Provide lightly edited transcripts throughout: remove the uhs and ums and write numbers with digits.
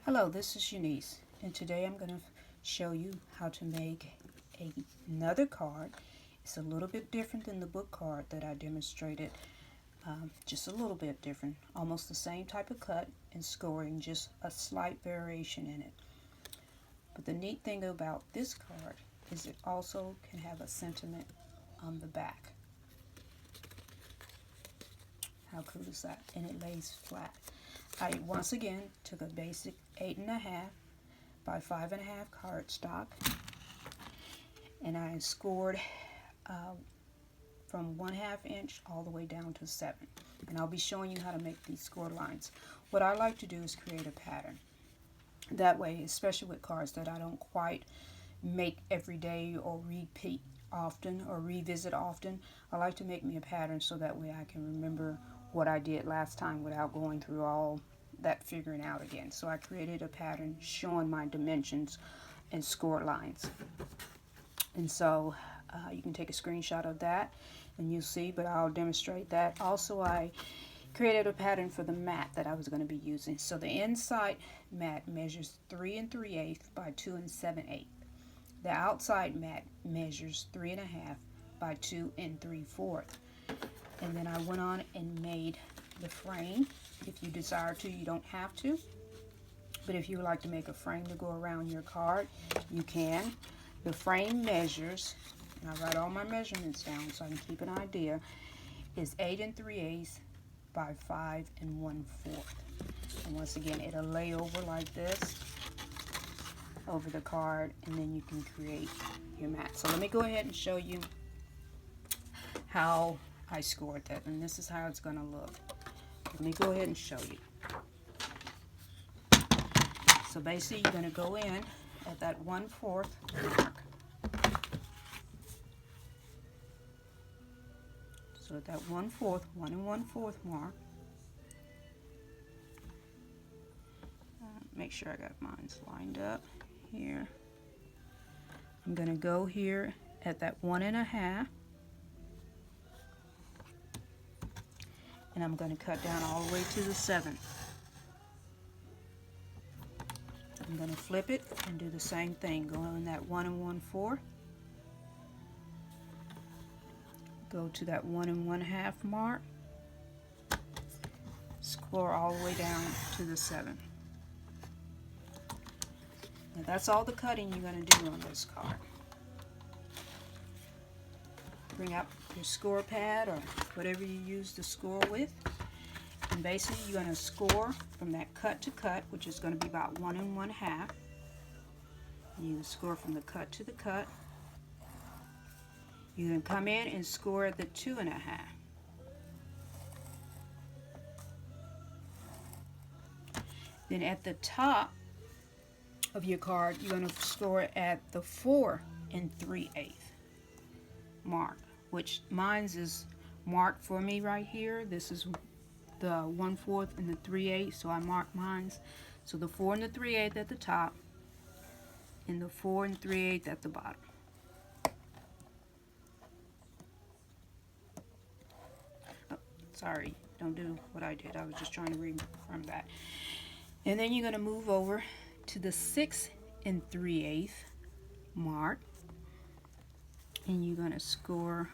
Hello, this is Eunice, and today I'm going to show you how to make another card. It's a little bit different than the book card that I demonstrated, just a little bit different. Almost the same type of cut and scoring, just a slight variation in it. But the neat thing about this card is it also can have a sentiment on the back. How cool is that? And it lays flat. I once again took a basic 8.5 by 5.5 cardstock, and I scored from 1/2 inch all the way down to 7. And I'll be showing you how to make these score lines. What I like to do is create a pattern. That way, especially with cards that I don't quite make every day or repeat often or revisit often, I like to make me a pattern so that way I can remember what I did last time without going through all that figuring out again. So I created a pattern showing my dimensions and score lines. And so you can take a screenshot of that and you'll see, but I'll demonstrate that. Also, I created a pattern for the mat that I was going to be using. So the inside mat measures 3 3/8 by 2 7/8. The outside mat measures 3.5 by 2 3/4. And then I went on and made the frame. If you desire to, you don't have to. But if you would like to make a frame to go around your card, you can. The frame measures, and I write all my measurements down so I can keep an idea, is 8 3/8 by 5 1/4. And once again, it'll lay over like this over the card, and then you can create your mat. So let me go ahead and show you how I scored that, and this is how it's going to look. Let me go ahead and show you. So basically, you're going to go in at that 1/4 mark. So at that 1/4, 1 1/4 mark. Make sure I got mine lined up here. I'm going to go here at that 1.5. And I'm going to cut down all the way to the 7. I'm going to flip it and do the same thing. Go in that 1 1/4. Go to that 1 1/2 mark. Score all the way down to the 7. Now that's all the cutting you're going to do on this card. Bring out your score pad or whatever you use to score with, and basically you're going to score from that cut to cut, which is going to be about 1 1/2. You score from the cut to the cut. You can come in and score at the 2.5. Then at the top of your card, you're going to score at the 4 3/8 mark, which mine's is marked for me right here. This is the 1/4 and the 3/8, so I marked mine's. So the 4 3/8 at the top and the 4 3/8 at the bottom. Oh, sorry, don't do what I did. I was just trying to read from that. And then you're going to move over to the 6 3/8 mark, and you're going to score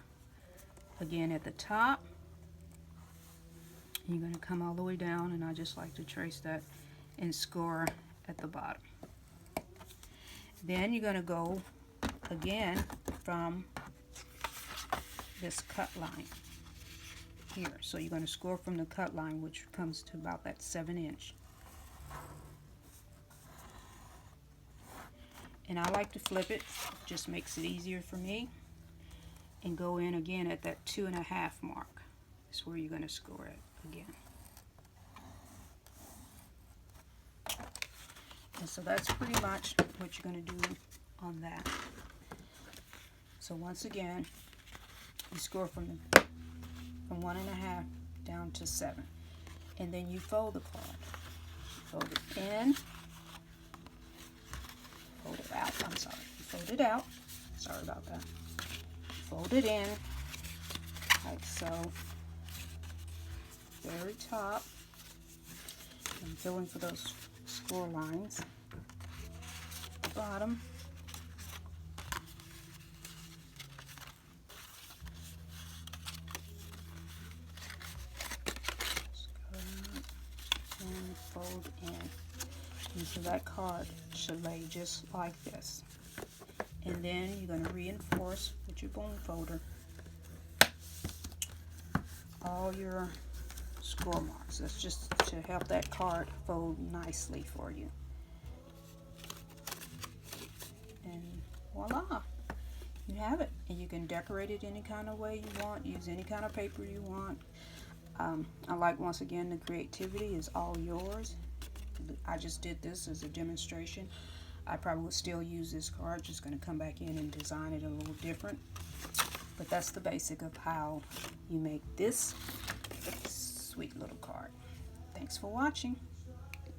again at the top. You're going to come all the way down, and I just like to trace that and score at the bottom. Then you're going to go again from this cut line here. So you're going to score from the cut line, which comes to about that 7 inch. And I like to flip it, just makes it easier for me. And go in again at that 2.5 mark. That's where you're going to score it again. And so that's pretty much what you're going to do on that. So once again, you score from 1.5 down to 7. And then you fold the card. Fold it in. Fold it out. I'm sorry. You fold it out. Sorry about that. Fold it in like so. Very top. I'm filling for those score lines at the bottom. And fold in. And so that card should lay just like this. And then you're going to reinforce with your bone folder all your score marks. That's just to help that card fold nicely for you. And voila, you have it. And you can decorate it any kind of way you want, use any kind of paper you want. I like, once again, the creativity is all yours. I just did this as a demonstration. I probably will still use this card, just going to come back in and design it a little different. But that's the basic of how you make this sweet little card. Thanks for watching.